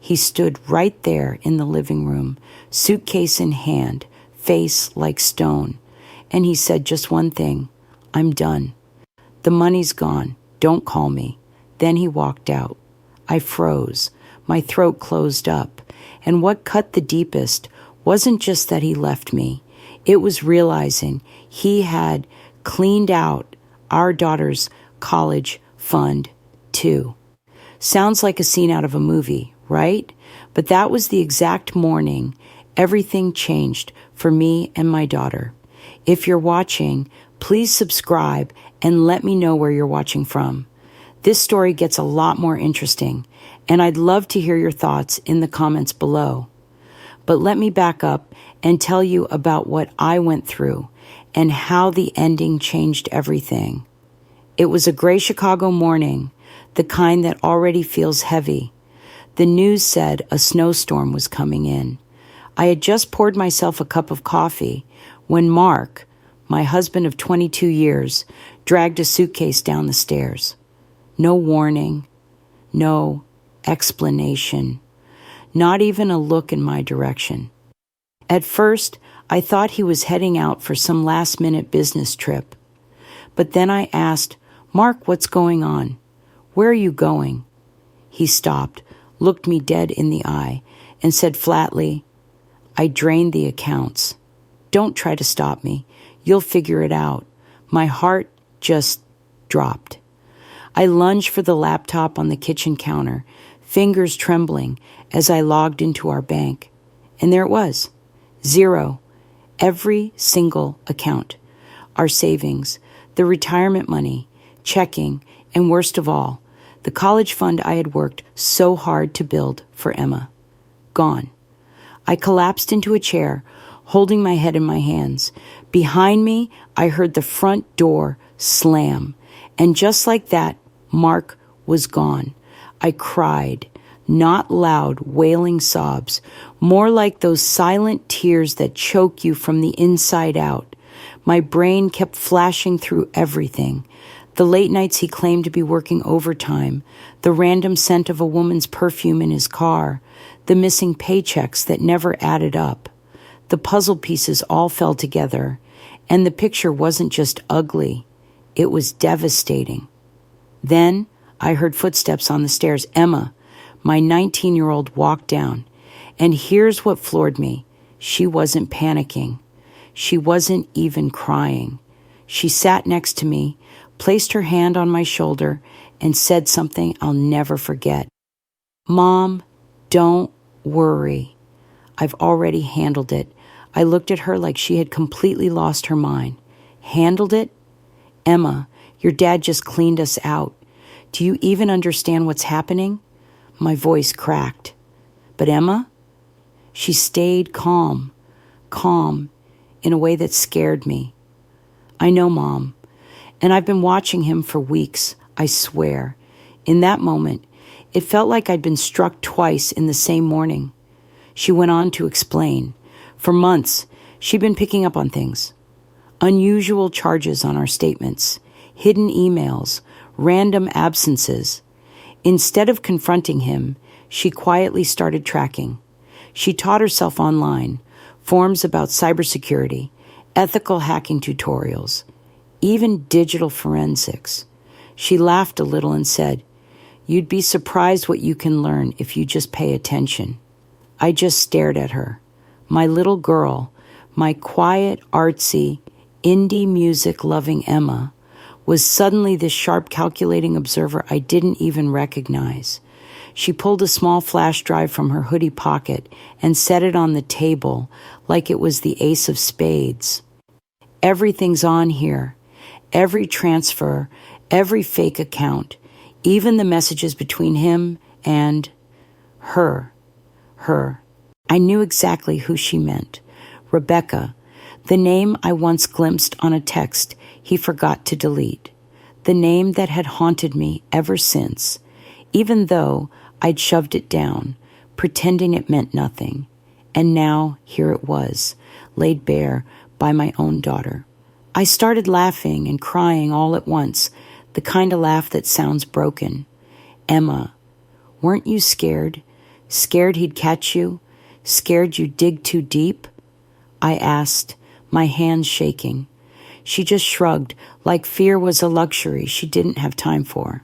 He stood right there in the living room, suitcase in hand, face like stone. And he said just one thing, "I'm done. The money's gone. Don't call me." Then he walked out. I froze. My throat closed up. And what cut the deepest wasn't just that he left me. It was realizing he had cleaned out our daughter's college fund, too. Sounds like a scene out of a movie, right? But that was the exact morning everything changed for me and my daughter. If you're watching, please subscribe and let me know where you're watching from. This story gets a lot more interesting, and I'd love to hear your thoughts in the comments below. But let me back up and tell you about what I went through and how the ending changed everything. It was a gray Chicago morning, the kind that already feels heavy. The news said a snowstorm was coming in. I had just poured myself a cup of coffee when Mark, my husband of 22 years, dragged a suitcase down the stairs. No warning, no explanation, not even a look in my direction. At first, I thought he was heading out for some last-minute business trip. But then I asked, "Mark, what's going on? Where are you going?" He stopped, looked me dead in the eye, and said flatly, "I drained the accounts. Don't try to stop me. You'll figure it out." My heart just dropped. I lunged for the laptop on the kitchen counter, fingers trembling as I logged into our bank. And there it was. Zero. Every single account. Our savings, the retirement money, checking, and worst of all, the college fund I had worked so hard to build for Emma. Gone. I collapsed into a chair, holding my head in my hands. Behind me, I heard the front door slam. And just like that, Mark was gone. I cried, not loud, wailing sobs, more like those silent tears that choke you from the inside out. My brain kept flashing through everything. The late nights he claimed to be working overtime, the random scent of a woman's perfume in his car, the missing paychecks that never added up. The puzzle pieces all fell together, and the picture wasn't just ugly, it was devastating. Then I heard footsteps on the stairs. Emma, my 19-year-old, walked down. And here's what floored me. She wasn't panicking. She wasn't even crying. She sat next to me, placed her hand on my shoulder, and said something I'll never forget. "Mom, don't worry. I've already handled it." I looked at her like she had completely lost her mind. "Handled it? Emma, your dad just cleaned us out. Do you even understand what's happening?" My voice cracked. "But Emma?" She stayed calm in a way that scared me. "I know, Mom, and I've been watching him for weeks, I swear." In that moment, it felt like I'd been struck twice in the same morning. She went on to explain. For months, she'd been picking up on things. Unusual charges on our statements, hidden emails, random absences. Instead of confronting him, she quietly started tracking. She taught herself online, forums about cybersecurity, ethical hacking tutorials, even digital forensics. She laughed a little and said, "You'd be surprised what you can learn if you just pay attention." I just stared at her. My little girl, my quiet, artsy, indie music-loving Emma, was suddenly this sharp, calculating observer I didn't even recognize. She pulled a small flash drive from her hoodie pocket and set it on the table like it was the ace of spades. "Everything's on here. Every transfer, every fake account, even the messages between him and her. I knew exactly who she meant. Rebecca, the name I once glimpsed on a text he forgot to delete. The name that had haunted me ever since, even though I'd shoved it down, pretending it meant nothing. And now here it was, laid bare by my own daughter. I started laughing and crying all at once, the kind of laugh that sounds broken. "Emma, weren't you scared? Scared he'd catch you? Scared you'd dig too deep? I asked, my hands shaking. She just shrugged, like fear was a luxury she didn't have time for.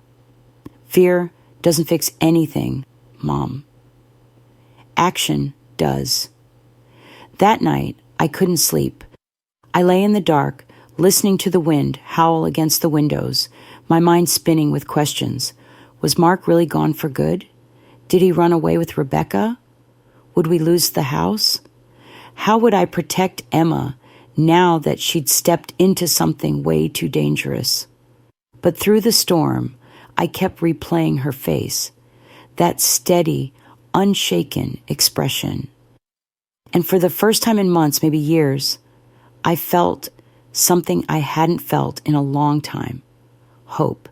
Fear doesn't fix anything, Mom. Action does. That night, I couldn't sleep. I lay in the dark, listening to the wind howl against the windows, my mind spinning with questions. Was Mark really gone for good? Did he run away with Rebecca? Would we lose the house? How would I protect Emma now that she'd stepped into something way too dangerous? But through the storm, I kept replaying her face, that steady, unshaken expression. And for the first time in months, maybe years, I felt something I hadn't felt in a long time. Hope.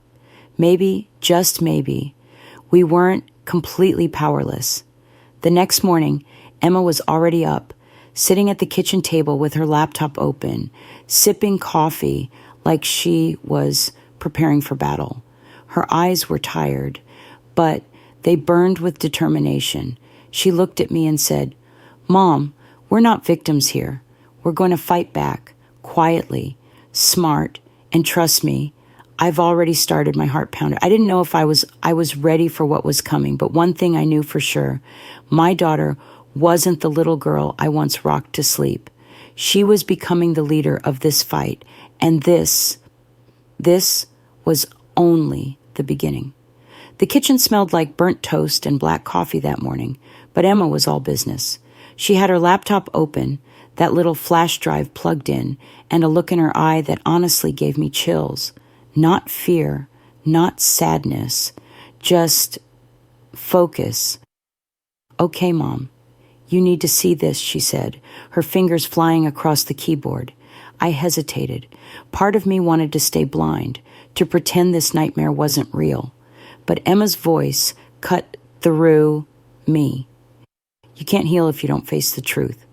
Maybe, just maybe, we weren't completely powerless. The next morning, Emma was already up, sitting at the kitchen table with her laptop open, sipping coffee like she was preparing for battle. Her eyes were tired, but they burned with determination. She looked at me and said, Mom, we're not victims here. We're going to fight back, quietly, smart, and trust me, I've already started. My heart pounded. I didn't know if I was ready for what was coming, but one thing I knew for sure, my daughter wasn't the little girl I once rocked to sleep. She was becoming the leader of this fight, and this was only the beginning. The kitchen smelled like burnt toast and black coffee that morning, but Emma was all business. She had her laptop open, that little flash drive plugged in, and a look in her eye that honestly gave me chills. Not fear, not sadness, just focus. Okay, Mom, you need to see this, she said, her fingers flying across the keyboard. I hesitated. Part of me wanted to stay blind, to pretend this nightmare wasn't real. But Emma's voice cut through me. You can't heal if you don't face the truth.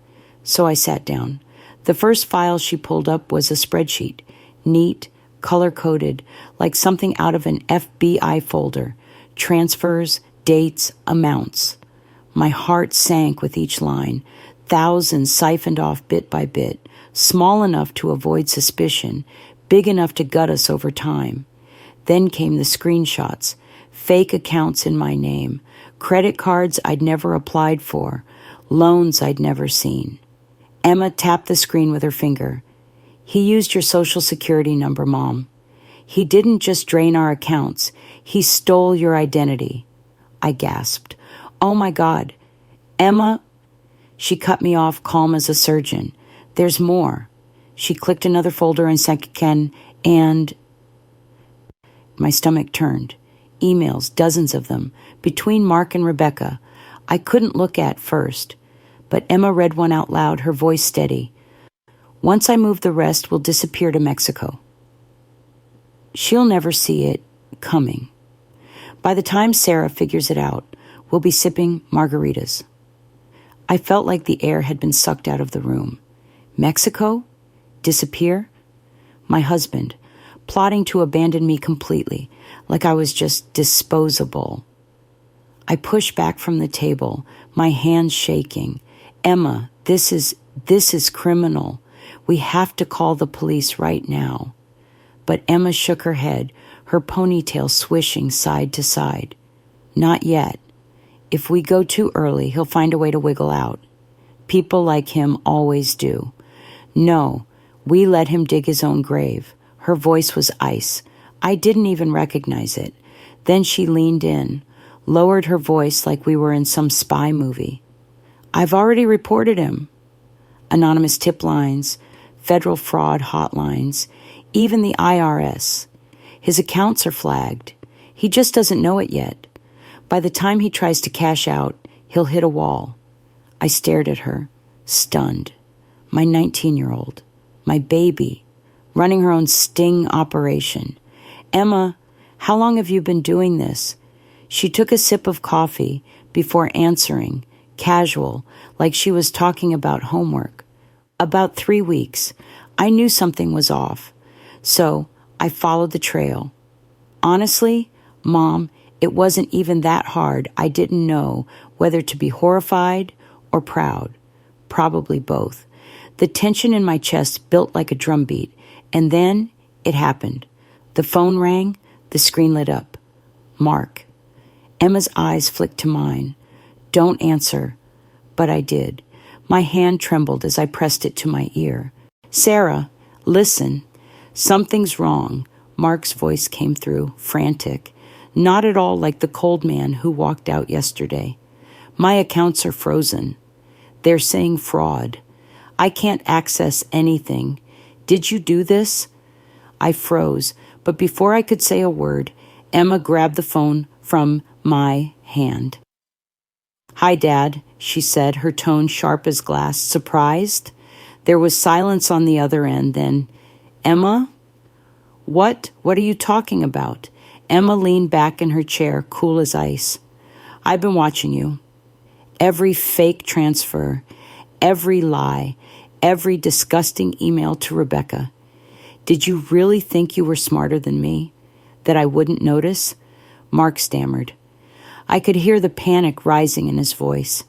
So I sat down. The first file she pulled up was a spreadsheet, neat, color-coded, like something out of an FBI folder. Transfers, dates, amounts. My heart sank with each line, thousands siphoned off bit by bit, small enough to avoid suspicion, big enough to gut us over time. Then came the screenshots, fake accounts in my name, credit cards I'd never applied for, loans I'd never seen. Emma tapped the screen with her finger. He used your social security number, Mom. He didn't just drain our accounts. He stole your identity. I gasped. Oh my God. Emma. She cut me off, calm as a surgeon. There's more. She clicked another folder and sank again, and my stomach turned. Emails, dozens of them, between Mark and Rebecca. I couldn't look at first, but Emma read one out loud, her voice steady. Once I move, the rest will disappear to Mexico. She'll never see it coming. By the time Sarah figures it out, we'll be sipping margaritas. I felt like the air had been sucked out of the room. Mexico? Disappear? My husband, plotting to abandon me completely, like I was just disposable. I pushed back from the table, my hands shaking. Emma, this is criminal. We have to call the police right now. But Emma shook her head, her ponytail swishing side to side. Not yet. If we go too early, he'll find a way to wiggle out. People like him always do. No, we let him dig his own grave. Her voice was ice. I didn't even recognize it. Then she leaned in, lowered her voice like we were in some spy movie. I've already reported him. Anonymous tip lines, federal fraud hotlines, even the IRS. His accounts are flagged. He just doesn't know it yet. By the time he tries to cash out, he'll hit a wall. I stared at her, stunned. My 19-year-old, my baby, running her own sting operation. Emma, how long have you been doing this? She took a sip of coffee before answering, casual, like she was talking about homework. About 3 weeks. I knew something was off, so I followed the trail. Honestly, Mom, it wasn't even that hard. I didn't know whether to be horrified or proud, probably both. The tension in my chest built like a drumbeat, and then it happened. The phone rang, the screen lit up. Mark. Emma's eyes flicked to mine. Don't answer. But I did. My hand trembled as I pressed it to my ear. Sarah, listen. Something's wrong. Mark's voice came through, frantic. Not at all like the cold man who walked out yesterday. My accounts are frozen. They're saying fraud. I can't access anything. Did you do this? I froze, but before I could say a word, Emma grabbed the phone from my hand. Hi, Dad, she said, her tone sharp as glass. Surprised? There was silence on the other end, then, Emma? What? What are you talking about? Emma leaned back in her chair, cool as ice. I've been watching you. Every fake transfer, every lie, every disgusting email to Rebecca. Did you really think you were smarter than me? That I wouldn't notice? Mark stammered. I could hear the panic rising in his voice.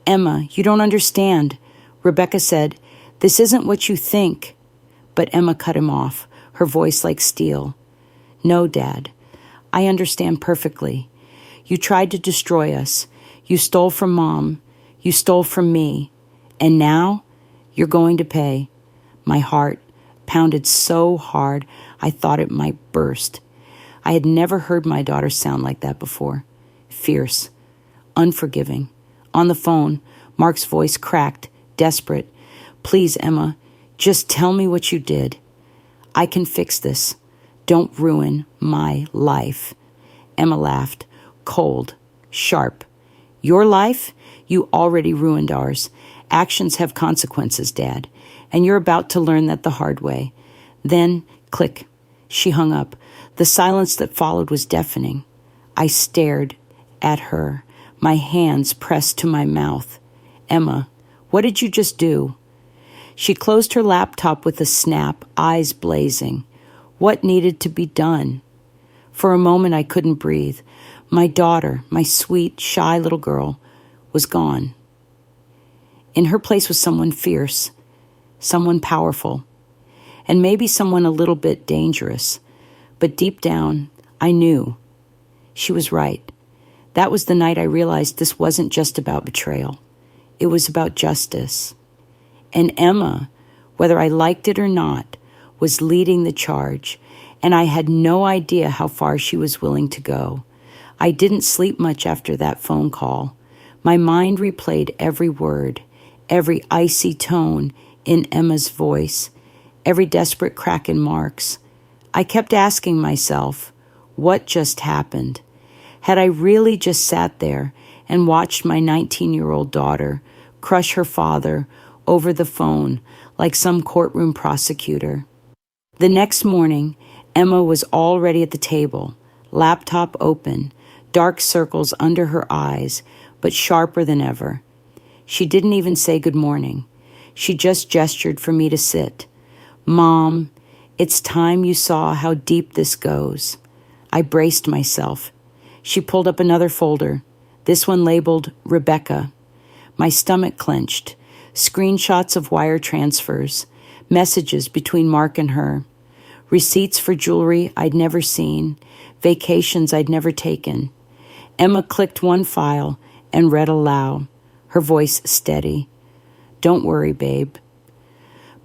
Emma, you don't understand. Rebecca said, this isn't what you think. But Emma cut him off, her voice like steel. No, Dad. I understand perfectly. You tried to destroy us. You stole from Mom. You stole from me. And now you're going to pay. My heart pounded so hard I thought it might burst. I had never heard my daughter sound like that before. Fierce, unforgiving. On the phone, Mark's voice cracked, desperate. Please, Emma, just tell me what you did. I can fix this. Don't ruin my life. Emma laughed, cold, sharp. Your life? You already ruined ours. Actions have consequences, Dad, and you're about to learn that the hard way. Then, click. She hung up. The silence that followed was deafening. I stared at her, my hands pressed to my mouth. Emma, what did you just do? She closed her laptop with a snap, eyes blazing. What needed to be done? For a moment, I couldn't breathe. My daughter, my sweet, shy little girl, was gone. In her place was someone fierce, someone powerful, and maybe someone a little bit dangerous. But deep down, I knew she was right. That was the night I realized this wasn't just about betrayal. It was about justice. And Emma, whether I liked it or not, was leading the charge, and I had no idea how far she was willing to go. I didn't sleep much after that phone call. My mind replayed every word, every icy tone in Emma's voice, every desperate crack in Mark's. I kept asking myself, what just happened? Had I really just sat there and watched my 19-year-old daughter crush her father over the phone like some courtroom prosecutor? The next morning, Emma was already at the table, laptop open, dark circles under her eyes, but sharper than ever. She didn't even say good morning. She just gestured for me to sit. Mom, it's time you saw how deep this goes. I braced myself. She pulled up another folder, this one labeled Rebecca. My stomach clenched. Screenshots of wire transfers, messages between Mark and her, receipts for jewelry I'd never seen, vacations I'd never taken. Emma clicked one file and read aloud, her voice steady. Don't worry, babe.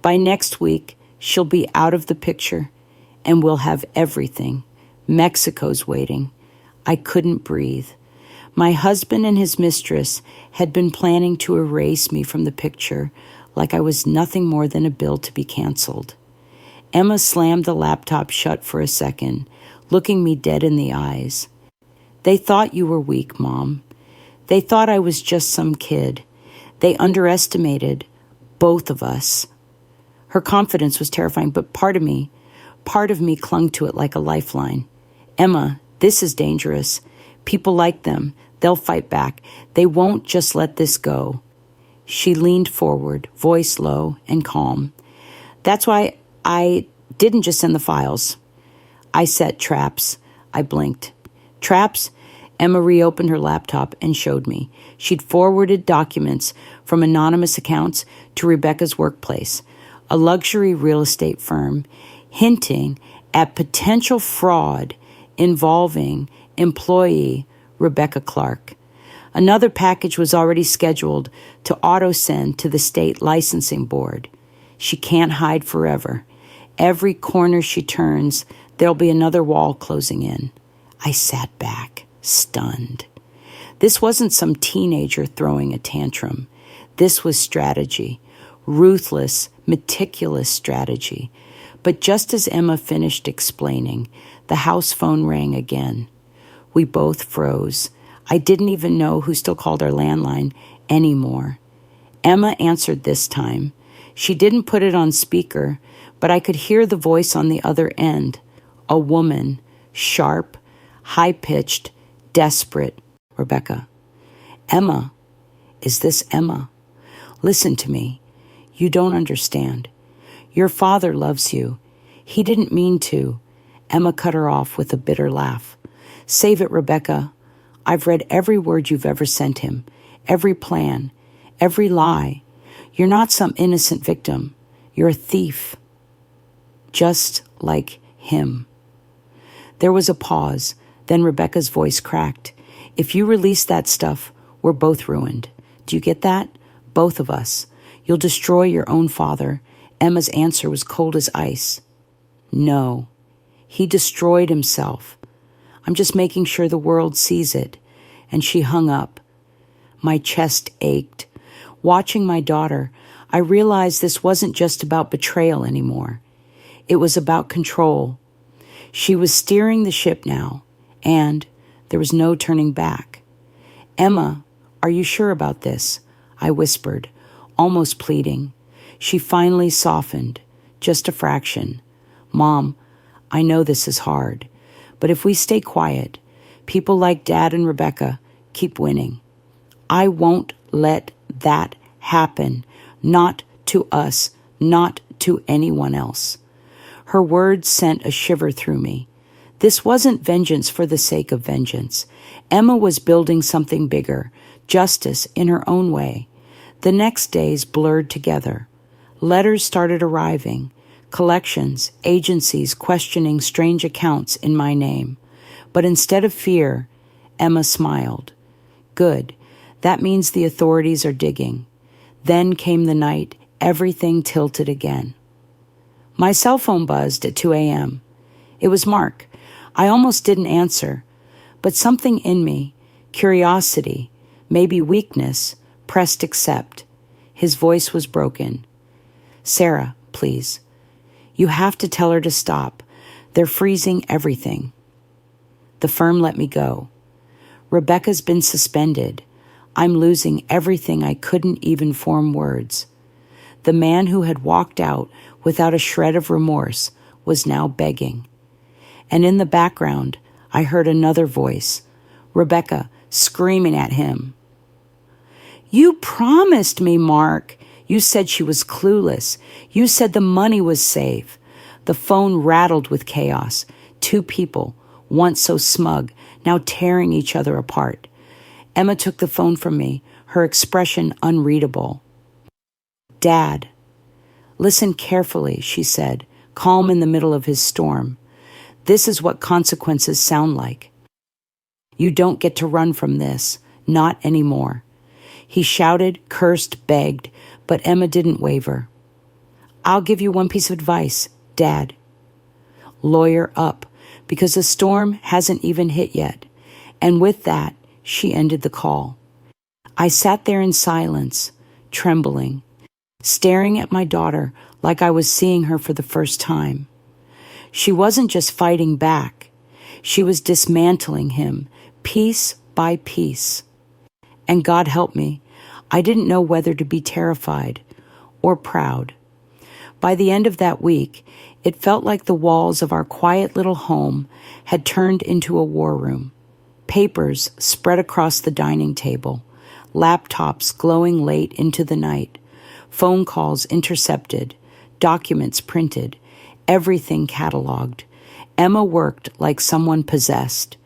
By next week, she'll be out of the picture, and we'll have everything. Mexico's waiting. I couldn't breathe. My husband and his mistress had been planning to erase me from the picture like I was nothing more than a bill to be canceled. Emma slammed the laptop shut for a second, looking me dead in the eyes. They thought you were weak, Mom. They thought I was just some kid. They underestimated both of us. Her confidence was terrifying, but part of me clung to it like a lifeline. Emma, this is dangerous. People like them. They'll fight back. They won't just let this go. She leaned forward, voice low and calm. That's why I didn't just send the files. I set traps. I blinked. Traps? Emma reopened her laptop and showed me. She'd forwarded documents from anonymous accounts to Rebecca's workplace, a luxury real estate firm, hinting at potential fraud involving employee Rebecca Clark. Another package was already scheduled to auto-send to the state licensing board. She can't hide forever. Every corner she turns, there'll be another wall closing in. I sat back, stunned. This wasn't some teenager throwing a tantrum. This was strategy, ruthless, meticulous strategy. But just as Emma finished explaining, the house phone rang again. We both froze. I didn't even know who still called our landline anymore. Emma answered this time. She didn't put it on speaker, but I could hear the voice on the other end. A woman, sharp, high-pitched, desperate. Rebecca. Emma. Is this Emma? Listen to me. You don't understand. Your father loves you. He didn't mean to. Emma cut her off with a bitter laugh. Save it, Rebecca. I've read every word you've ever sent him, every plan, every lie. You're not some innocent victim. You're a thief. Just like him. There was a pause. Then Rebecca's voice cracked. If you release that stuff, we're both ruined. Do you get that? Both of us. You'll destroy your own father. Emma's answer was cold as ice. No. He destroyed himself. I'm just making sure the world sees it. And she hung up. My chest ached. Watching my daughter, I realized this wasn't just about betrayal anymore. It was about control. She was steering the ship now, and there was no turning back. Emma, are you sure about this? I whispered, almost pleading. She finally softened, just a fraction. Mom, I know this is hard, but if we stay quiet, people like Dad and Rebecca keep winning. I won't let that happen. Not to us, not to anyone else. Her words sent a shiver through me. This wasn't vengeance for the sake of vengeance. Emma was building something bigger, justice in her own way. The next days blurred together. Letters started arriving, collections, agencies questioning strange accounts in my name. But instead of fear, Emma smiled. Good. That means the authorities are digging. Then came the night, everything tilted again. My cell phone buzzed at 2 a.m. It was Mark. I almost didn't answer, but something in me, curiosity, maybe weakness, pressed accept. His voice was broken. Sarah, please. You have to tell her to stop. They're freezing everything. The firm let me go. Rebecca's been suspended. I'm losing everything I couldn't even form words. The man who had walked out without a shred of remorse was now begging. And in the background, I heard another voice, Rebecca screaming at him. You promised me, Mark. You said she was clueless. You said the money was safe. The phone rattled with chaos. Two people, once so smug, now tearing each other apart. Emma took the phone from me, her expression unreadable. Dad. Listen carefully, she said, calm in the middle of his storm. This is what consequences sound like. You don't get to run from this, not anymore. He shouted, cursed, begged, but Emma didn't waver. I'll give you one piece of advice, Dad. Lawyer up, because the storm hasn't even hit yet. And with that, she ended the call. I sat there in silence, trembling, staring at my daughter like I was seeing her for the first time. She wasn't just fighting back. She was dismantling him, piece by piece. And God help me, I didn't know whether to be terrified or proud. By the end of that week, it felt like the walls of our quiet little home had turned into a war room. Papers spread across the dining table, laptops glowing late into the night, phone calls intercepted, documents printed, everything cataloged. Emma worked like someone possessed.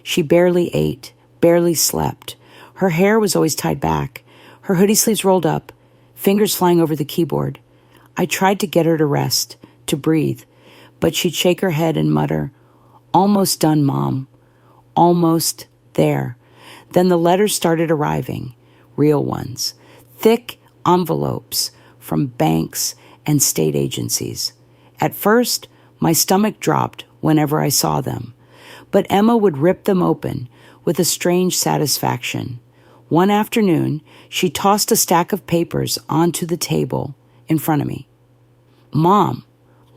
She barely ate, barely slept. Her hair was always tied back, her hoodie sleeves rolled up, fingers flying over the keyboard. I tried to get her to rest, to breathe, but she'd shake her head and mutter, "Almost done, Mom. Almost there." Then the letters started arriving, real ones, thick envelopes from banks and state agencies. At first, my stomach dropped whenever I saw them, but Emma would rip them open with a strange satisfaction. One afternoon, she tossed a stack of papers onto the table in front of me. "Mom,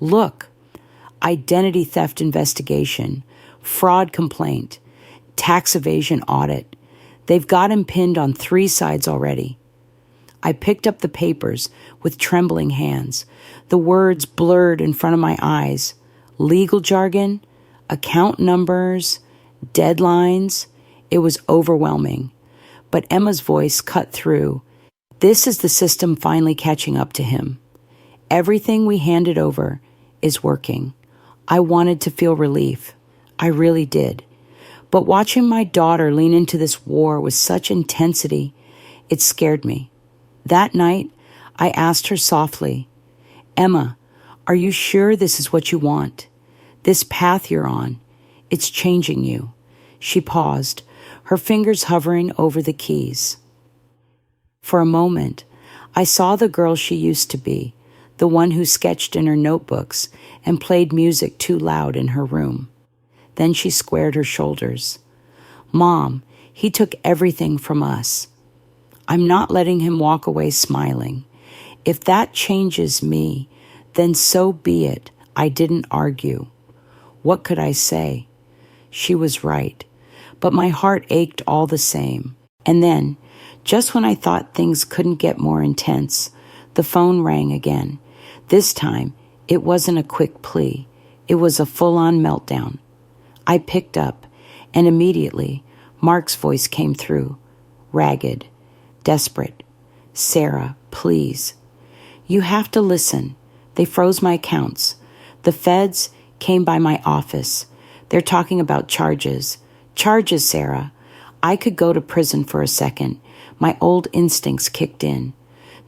look, identity theft investigation, fraud complaint, tax evasion audit. They've got him pinned on 3 sides already." I picked up the papers with trembling hands. The words blurred in front of my eyes. Legal jargon, account numbers, deadlines. It was overwhelming. But Emma's voice cut through. "This is the system finally catching up to him. Everything we handed over is working." I wanted to feel relief. I really did. But watching my daughter lean into this war with such intensity, it scared me. That night, I asked her softly, "Emma, are you sure this is what you want? This path you're on, it's changing you." She paused, her fingers hovering over the keys. For a moment, I saw the girl she used to be, the one who sketched in her notebooks and played music too loud in her room. Then she squared her shoulders. "Mom, he took everything from us. I'm not letting him walk away smiling. If that changes me, then so be it." I didn't argue. What could I say? She was right, but my heart ached all the same. And then, just when I thought things couldn't get more intense, the phone rang again. This time, it wasn't a quick plea. It was a full-on meltdown. I picked up, and immediately, Mark's voice came through, ragged, desperate. "Sarah, please. You have to listen. They froze my accounts. The feds came by my office. They're talking about charges. Charges, Sarah. I could go to prison for a second." My old instincts kicked in.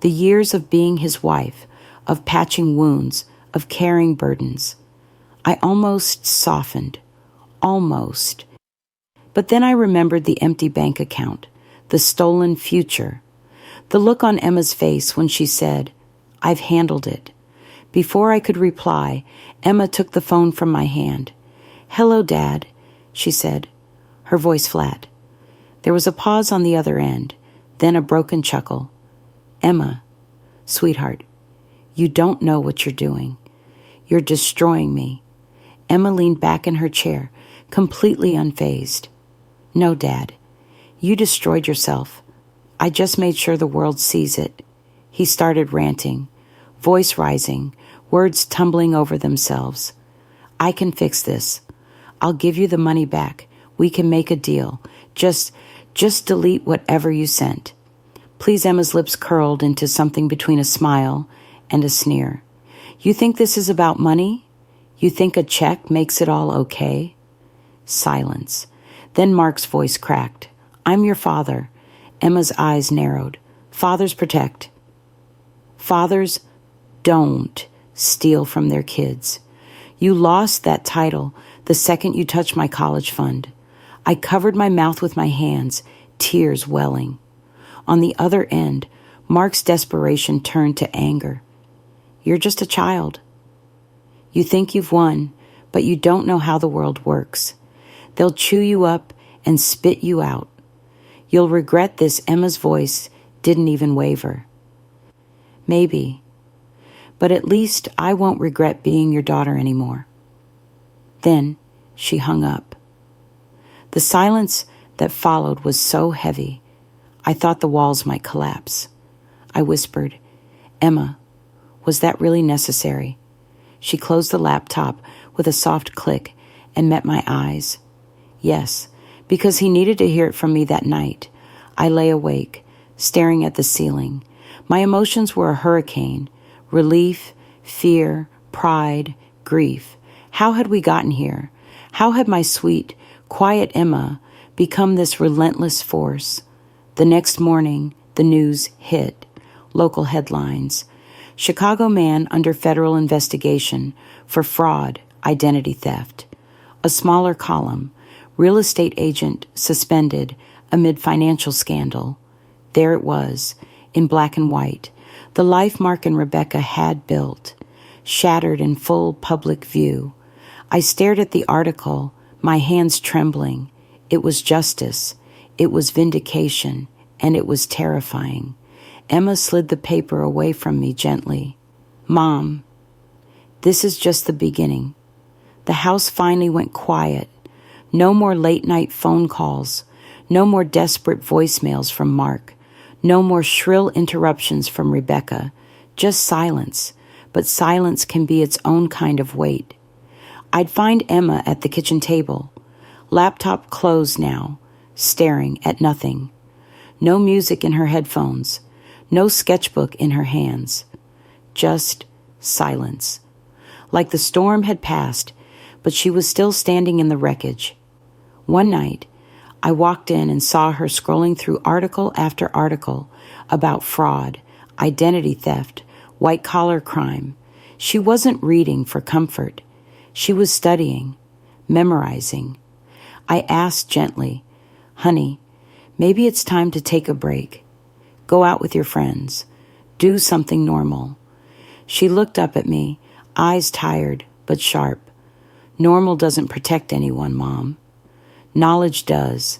The years of being his wife, of patching wounds, of carrying burdens. I almost softened. Almost. But then I remembered the empty bank account, the stolen future. The look on Emma's face when she said, "I've handled it." Before I could reply, Emma took the phone from my hand. "Hello, Dad," she said, her voice flat. There was a pause on the other end, then a broken chuckle. "Emma, sweetheart, you don't know what you're doing. You're destroying me." Emma leaned back in her chair, completely unfazed. "No, Dad, you destroyed yourself. I just made sure the world sees it." He started ranting, voice rising, words tumbling over themselves. "I can fix this. I'll give you the money back. We can make a deal. Just delete whatever you sent." Please, Emma's lips curled into something between a smile and a sneer. "You think this is about money? You think a check makes it all okay?" Silence. Then Mark's voice cracked. "I'm your father." Emma's eyes narrowed. "Fathers protect. Fathers don't steal from their kids. You lost that title the second you touched my college fund." I covered my mouth with my hands, tears welling. On the other end, Mark's desperation turned to anger. "You're just a child. You think you've won, but you don't know how the world works. They'll chew you up and spit you out. You'll regret this." Emma's voice didn't even waver. "Maybe, but at least I won't regret being your daughter anymore." Then she hung up. The silence that followed was so heavy, I thought the walls might collapse. I whispered, "Emma, was that really necessary?" She closed the laptop with a soft click and met my eyes. Yes, because he needed to hear it from me that night. I lay awake, staring at the ceiling. My emotions were a hurricane: relief, fear, pride, grief. How had we gotten here? How had my sweet, quiet Emma become this relentless force. The next morning, the news hit. Local headlines. Chicago man under federal investigation for fraud, identity theft. A smaller column. Real estate agent suspended amid financial scandal. There it was, in black and white. The life Mark and Rebecca had built, shattered in full public view. I stared at the article, my hands trembling. It was justice. It was vindication. And it was terrifying. Emma slid the paper away from me gently. Mom, this is just the beginning. The house finally went quiet. No more late-night phone calls. No more desperate voicemails from Mark. No more shrill interruptions from Rebecca. Just silence. But silence can be its own kind of weight. I'd find Emma at the kitchen table. Laptop closed now, staring at nothing. No music in her headphones. No sketchbook in her hands. Just silence. Like the storm had passed, but she was still standing in the wreckage. One night, I walked in and saw her scrolling through article after article about fraud, identity theft, white-collar crime. She wasn't reading for comfort. She was studying, memorizing. I asked gently, Honey, maybe it's time to take a break. Go out with your friends. Do something normal. She looked up at me, eyes tired but sharp. Normal doesn't protect anyone, Mom. Knowledge does.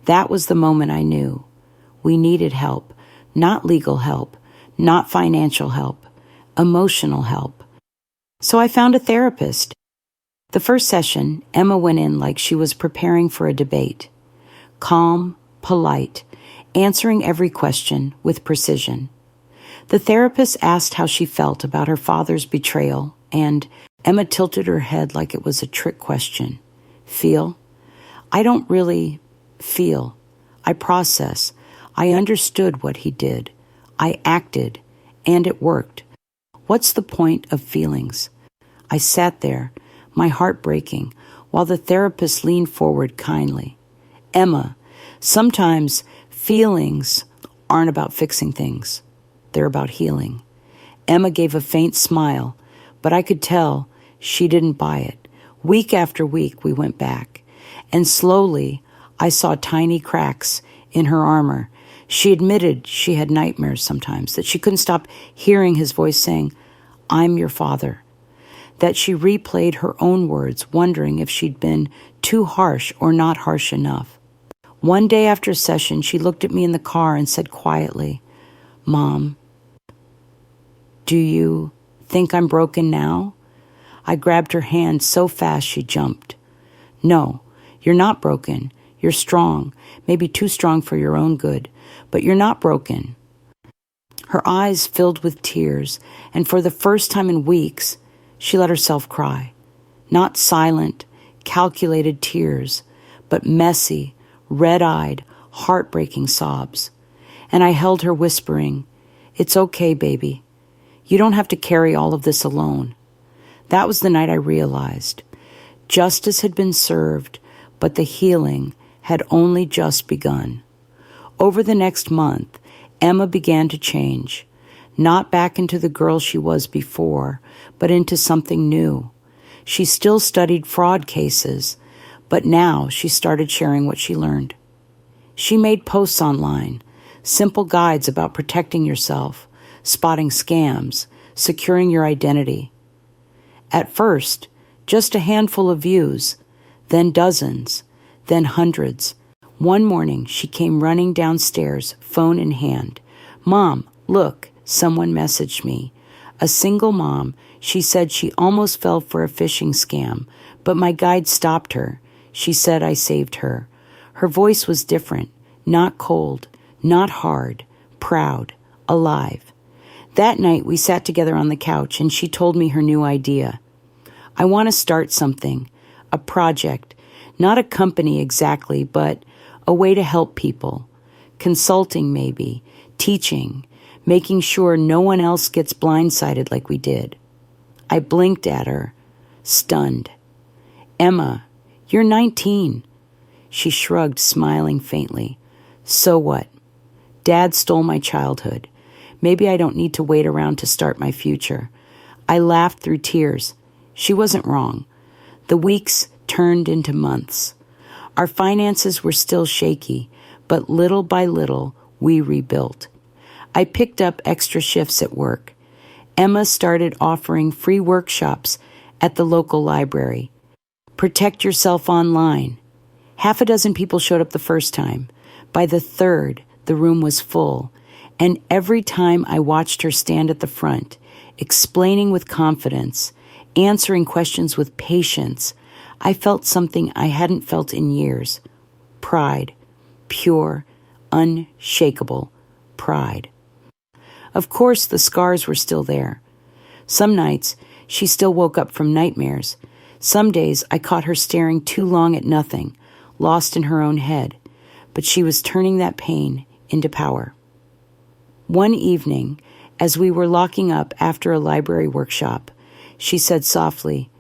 That was the moment I knew. We needed help, not legal help, not financial help, emotional help. So I found a therapist. The first session, Emma went in like she was preparing for a debate. Calm, polite, answering every question with precision. The therapist asked how she felt about her father's betrayal, and Emma tilted her head like it was a trick question. Feel? I don't really feel. I process. I understood what he did. I acted, and it worked. What's the point of feelings? I sat there, my heart breaking, while the therapist leaned forward kindly. Emma, sometimes feelings aren't about fixing things. They're about healing. Emma gave a faint smile, but I could tell she didn't buy it. Week after week, we went back, and slowly I saw tiny cracks in her armor. She admitted she had nightmares sometimes, that she couldn't stop hearing his voice saying, I'm your father. That she replayed her own words, wondering if she'd been too harsh or not harsh enough. One day after session, she looked at me in the car and said quietly, Mom, do you think I'm broken now? I grabbed her hand so fast she jumped. No, you're not broken. You're strong, maybe too strong for your own good, but you're not broken. Her eyes filled with tears, and for the first time in weeks, she let herself cry. Not silent, calculated tears, but messy, red-eyed, heartbreaking sobs. And I held her whispering, It's okay, baby. You don't have to carry all of this alone. That was the night I realized. Justice had been served, but the healing had only just begun. Over the next month, Emma began to change, not back into the girl she was before, but into something new. She still studied fraud cases, but now she started sharing what she learned. She made posts online, simple guides about protecting yourself, spotting scams, securing your identity. At first, just a handful of views, then dozens, then hundreds. One morning, she came running downstairs, phone in hand. Mom, look, someone messaged me. A single mom, she said she almost fell for a phishing scam, but my guide stopped her. She said I saved her. Her voice was different, not cold, not hard, proud, alive. That night, we sat together on the couch, and she told me her new idea. I want to start something, a project, not a company exactly, but a way to help people. Consulting maybe, teaching, making sure no one else gets blindsided like we did. I blinked at her, stunned. Emma, you're 19. She shrugged, smiling faintly. So what? Dad stole my childhood. Maybe I don't need to wait around to start my future. I laughed through tears. She wasn't wrong. The weeks turned into months. Our finances were still shaky, but little by little, we rebuilt. I picked up extra shifts at work. Emma started offering free workshops at the local library. Protect yourself online. Half a dozen people showed up the first time. By the third, the room was full, and every time I watched her stand at the front, explaining with confidence, answering questions with patience, I felt something I hadn't felt in years. Pride. Pure, unshakable pride. Of course, the scars were still there. Some nights, she still woke up from nightmares. Some days, I caught her staring too long at nothing, lost in her own head. But she was turning that pain into power. One evening, as we were locking up after a library workshop, she said softly,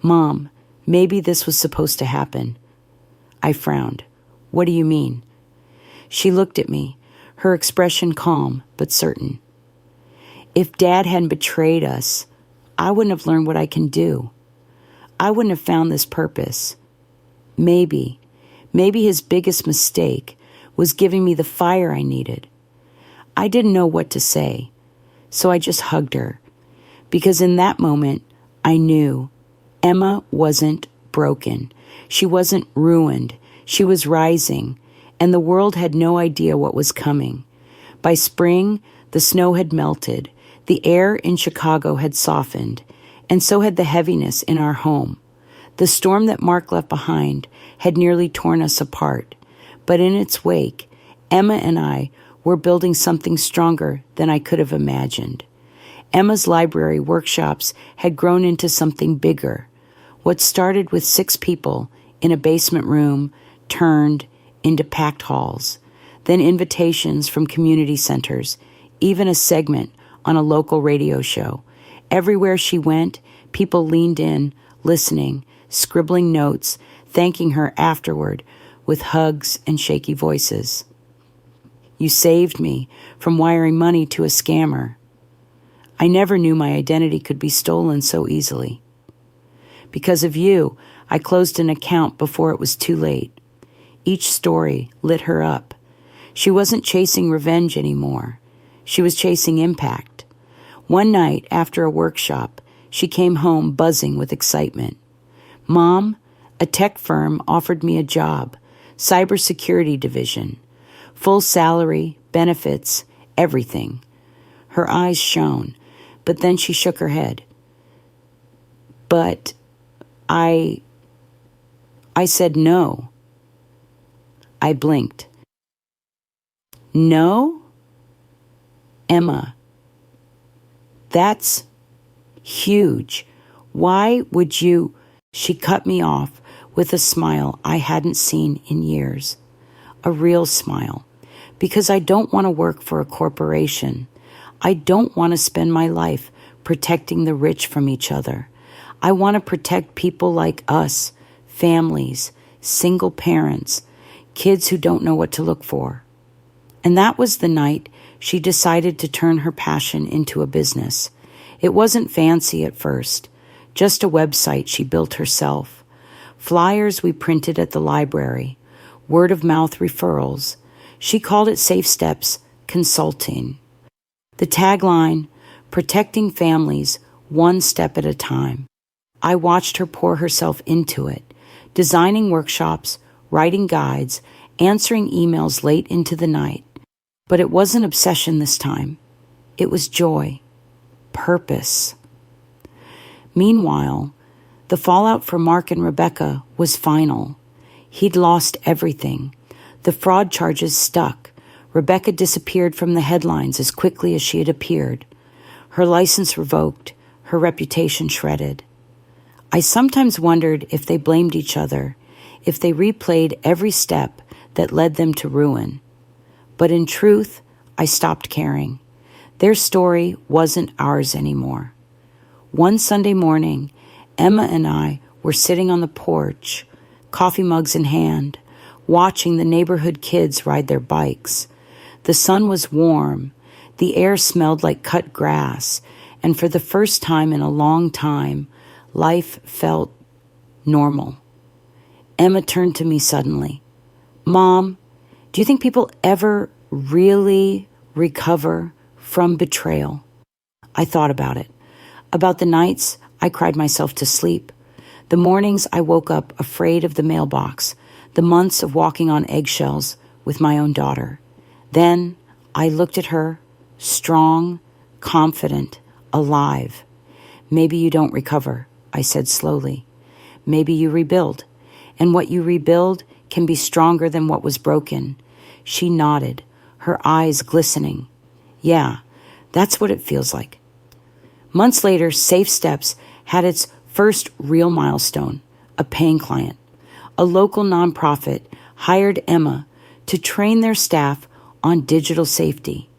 "Mom, maybe this was supposed to happen." I frowned. "What do you mean?" She looked at me, her expression calm but certain. "If Dad hadn't betrayed us, I wouldn't have learned what I can do. I wouldn't have found this purpose. Maybe his biggest mistake was giving me the fire I needed." I didn't know what to say, so I just hugged her, because in that moment, I knew Emma wasn't broken. She wasn't ruined. She was rising, and the world had no idea what was coming. By spring, the snow had melted, the air in Chicago had softened, and so had the heaviness in our home. The storm that Mark left behind had nearly torn us apart, but in its wake, Emma and I were building something stronger than I could have imagined. Emma's library workshops had grown into something bigger. What started with 6 people in a basement room turned into packed halls, then invitations from community centers, even a segment on a local radio show. Everywhere she went, people leaned in, listening, scribbling notes, thanking her afterward with hugs and shaky voices. "You saved me from wiring money to a scammer. I never knew my identity could be stolen so easily. Because of you, I closed an account before it was too late." Each story lit her up. She wasn't chasing revenge anymore. She was chasing impact. One night after a workshop, she came home buzzing with excitement. "Mom, a tech firm offered me a job, cybersecurity division. Full salary, benefits, everything." Her eyes shone, but then she shook her head. "But I said no." I blinked. "No? Emma, that's huge. Why would you?" She cut me off with a smile I hadn't seen in years. A real smile. "Because I don't want to work for a corporation. I don't want to spend my life protecting the rich from each other. I want to protect people like us, families, single parents, kids who don't know what to look for." And that was the night she decided to turn her passion into a business. It wasn't fancy at first, just a website she built herself. Flyers we printed at the library, word-of-mouth referrals. She called it Safe Steps Consulting. The tagline, "Protecting families one step at a time." I watched her pour herself into it, designing workshops, writing guides, answering emails late into the night. But it wasn't obsession this time. It was joy, purpose. Meanwhile, the fallout for Mark and Rebecca was final. He'd lost everything. The fraud charges stuck. Rebecca disappeared from the headlines as quickly as she had appeared. Her license revoked, her reputation shredded. I sometimes wondered if they blamed each other, if they replayed every step that led them to ruin. But in truth, I stopped caring. Their story wasn't ours anymore. One Sunday morning, Emma and I were sitting on the porch, coffee mugs in hand, watching the neighborhood kids ride their bikes. The sun was warm, the air smelled like cut grass, and for the first time in a long time, life felt normal. Emma turned to me suddenly. Mom, do you think people ever really recover from betrayal? I thought about the nights I cried myself to sleep, the mornings I woke up afraid of the mailbox, the months of walking on eggshells with my own daughter. Then I looked at her, strong, confident, alive. Maybe you don't recover, I said slowly. Maybe you rebuild, and what you rebuild can be stronger than what was broken. She nodded, her eyes glistening. Yeah, that's what it feels like. Months later, Safe Steps had its first real milestone, a paying client. A local nonprofit hired Emma to train their staff on digital safety.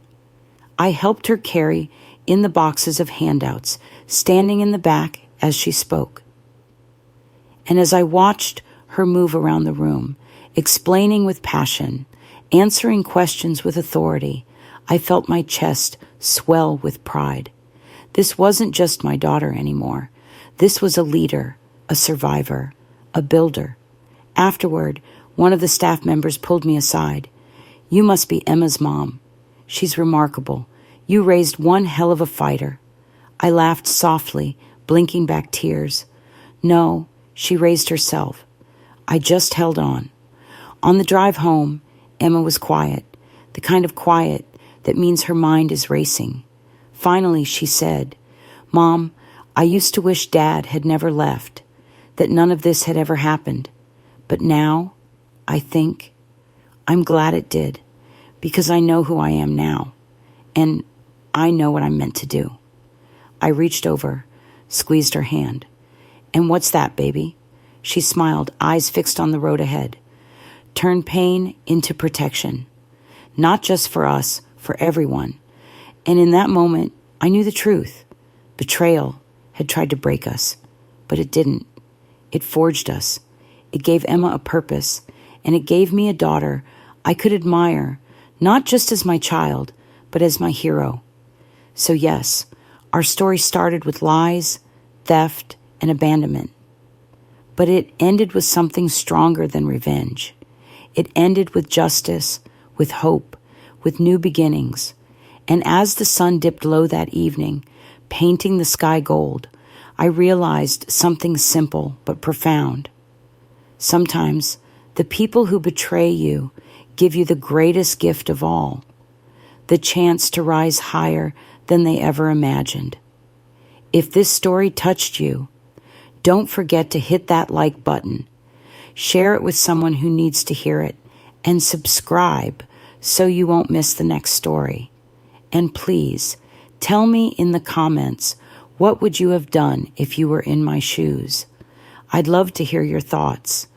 I helped her carry in the boxes of handouts, standing in the back as she spoke. And as I watched her move around the room, explaining with passion, answering questions with authority, I felt my chest swell with pride. This wasn't just my daughter anymore. This was a leader, a survivor, a builder. Afterward, one of the staff members pulled me aside. You must be Emma's mom. She's remarkable. You raised one hell of a fighter. I laughed softly, blinking back tears. No, she raised herself. I just held on. On the drive home, Emma was quiet, the kind of quiet that means her mind is racing. Finally, she said, Mom, I used to wish Dad had never left, that none of this had ever happened. But now, I think, I'm glad it did, because I know who I am now, and I know what I'm meant to do. I reached over, squeezed her hand. And what's that, baby? She smiled, eyes fixed on the road ahead. Turn pain into protection. Not just for us, for everyone. And in that moment, I knew the truth. Betrayal had tried to break us, but it didn't. It forged us. It gave Emma a purpose, and it gave me a daughter I could admire, not just as my child, but as my hero. So yes, our story started with lies, theft, and abandonment. But it ended with something stronger than revenge. It ended with justice, with hope, with new beginnings. And as the sun dipped low that evening, painting the sky gold, I realized something simple but profound. Sometimes the people who betray you give you the greatest gift of all, the chance to rise higher than they ever imagined. If this story touched you, don't forget to hit that like button. Share it with someone who needs to hear it, and subscribe so you won't miss the next story. And please, tell me in the comments, what would you have done if you were in my shoes? I'd love to hear your thoughts.